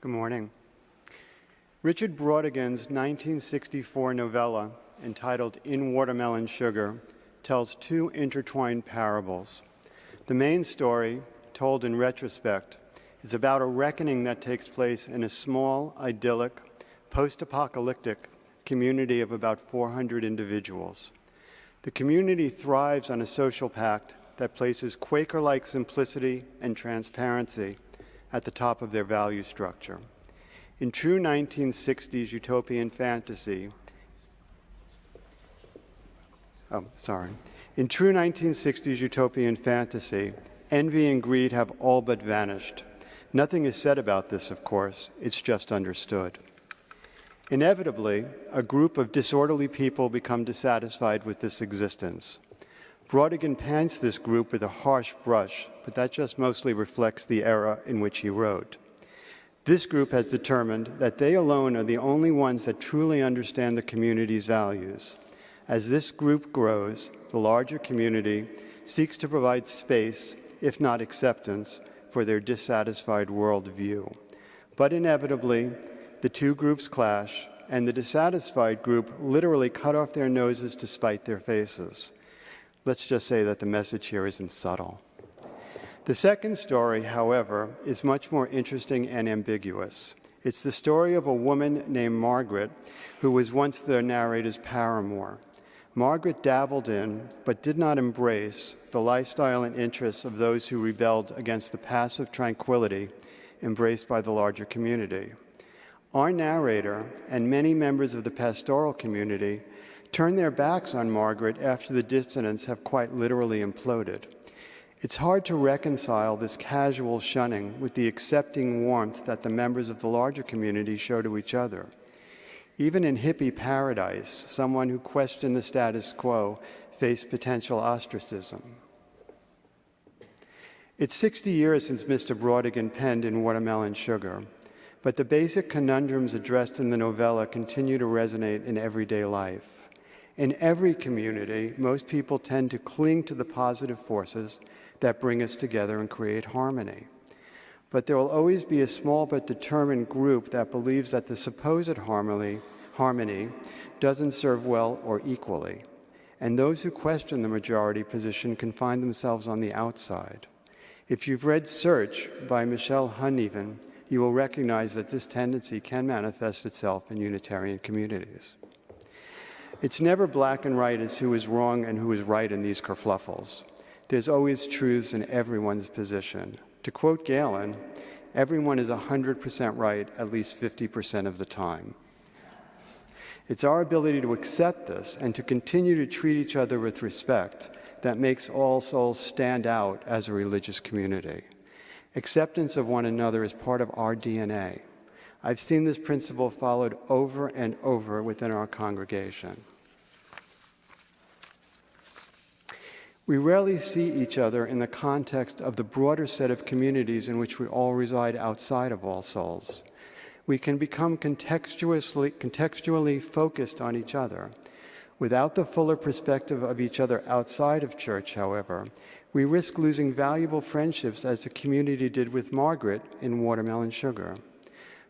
Good morning. Richard Brautigan's 1964 novella, entitled In Watermelon Sugar, tells two intertwined parables. The main story, told in retrospect, is about a reckoning that takes place in a small, idyllic, post-apocalyptic community of about 400 individuals. The community thrives on a social pact that places Quaker-like simplicity and transparency at the top of their value structure. In true 1960s utopian fantasy, envy and greed have all but vanished. Nothing is said about this, of course, it's just understood. Inevitably, a group of disorderly people become dissatisfied with this existence. Brautigan paints this group with a harsh brush, but that just mostly reflects the era in which he wrote. This group has determined that they alone are the only ones that truly understand the community's values. As this group grows, the larger community seeks to provide space, if not acceptance, for their dissatisfied worldview. But inevitably, the two groups clash, and the dissatisfied group literally cut off their noses to spite their faces. Let's just say that the message here isn't subtle. The second story, however, is much more interesting and ambiguous. It's the story of a woman named Margaret, who was once the narrator's paramour. Margaret dabbled in, but did not embrace, the lifestyle and interests of those who rebelled against the passive tranquility embraced by the larger community. Our narrator and many members of the pastoral community turn their backs on Margaret after the dissonance have quite literally imploded. It's hard to reconcile this casual shunning with the accepting warmth that the members of the larger community show to each other. Even in hippie paradise, someone who questioned the status quo faced potential ostracism. It's 60 years since Mr. Brautigan penned In Watermelon Sugar, but the basic conundrums addressed in the novella continue to resonate in everyday life. In every community, most people tend to cling to the positive forces that bring us together and create harmony. But there will always be a small but determined group that believes that the supposed harmony doesn't serve well or equally. And those who question the majority position can find themselves on the outside. If you've read Search by Michelle Hunneven, you will recognize that this tendency can manifest itself in Unitarian communities. It's never black and white as who is wrong and who is right in these kerfluffles. There's always truths in everyone's position. To quote Galen, everyone is 100% right at least 50% of the time. It's our ability to accept this and to continue to treat each other with respect that makes All Souls stand out as a religious community. Acceptance of one another is part of our DNA. I've seen this principle followed over and over within our congregation. We rarely see each other in the context of the broader set of communities in which we all reside outside of All Souls. We can become contextually focused on each other. Without the fuller perspective of each other outside of church, however, we risk losing valuable friendships as the community did with Margaret in Watermelon Sugar.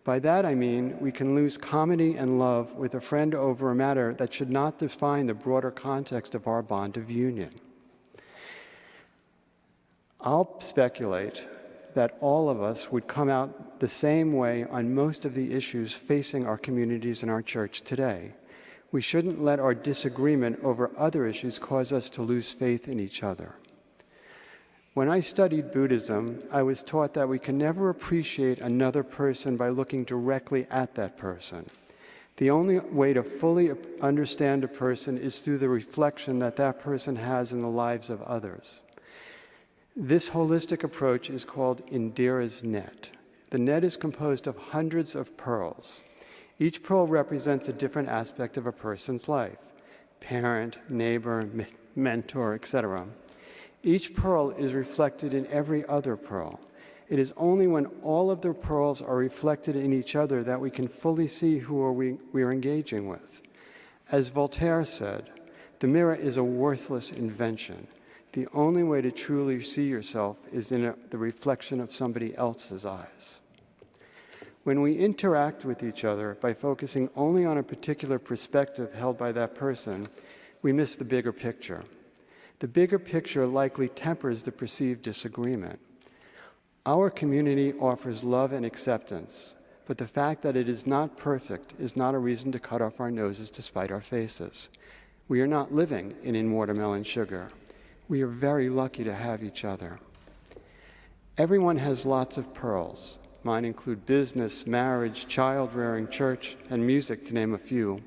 By that I mean we can lose comedy and love with a friend over a matter that should not define the broader context of our bond of union. I'll speculate that all of us would come out the same way on most of the issues facing our communities and our church today. We shouldn't let our disagreement over other issues cause us to lose faith in each other. When I studied Buddhism, I was taught that we can never appreciate another person by looking directly at that person. The only way to fully understand a person is through the reflection that that person has in the lives of others. This holistic approach is called Indra's net. The net is composed of hundreds of pearls. Each pearl represents a different aspect of a person's life: parent, neighbor, mentor, etc. Each pearl is reflected in every other pearl. It is only when all of the pearls are reflected in each other that we can fully see who we are engaging with. As Voltaire said, the mirror is a worthless invention. The only way to truly see yourself is in the reflection of somebody else's eyes. When we interact with each other by focusing only on a particular perspective held by that person, we miss the bigger picture. The bigger picture likely tempers the perceived disagreement. Our community offers love and acceptance, but the fact that it is not perfect is not a reason to cut off our noses to spite our faces. We are not living in watermelon sugar. We are very lucky to have each other. Everyone has lots of pearls. Mine include business, marriage, child-rearing, church, and music, to name a few.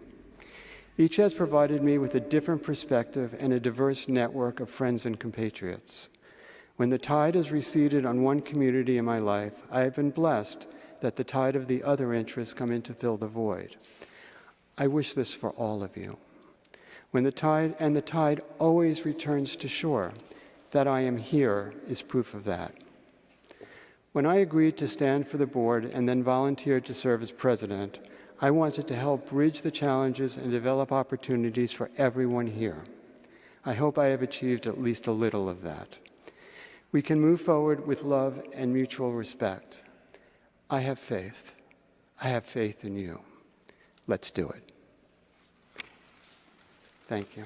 Each has provided me with a different perspective and a diverse network of friends and compatriots. When the tide has receded on one community in my life, I have been blessed that the tide of the other interests come in to fill the void. I wish this for all of you. When the tide always returns to shore, that I am here is proof of that. When I agreed to stand for the board and then volunteered to serve as president, I wanted to help bridge the challenges and develop opportunities for everyone here. I hope I have achieved at least a little of that. We can move forward with love and mutual respect. I have faith. I have faith in you. Let's do it. Thank you.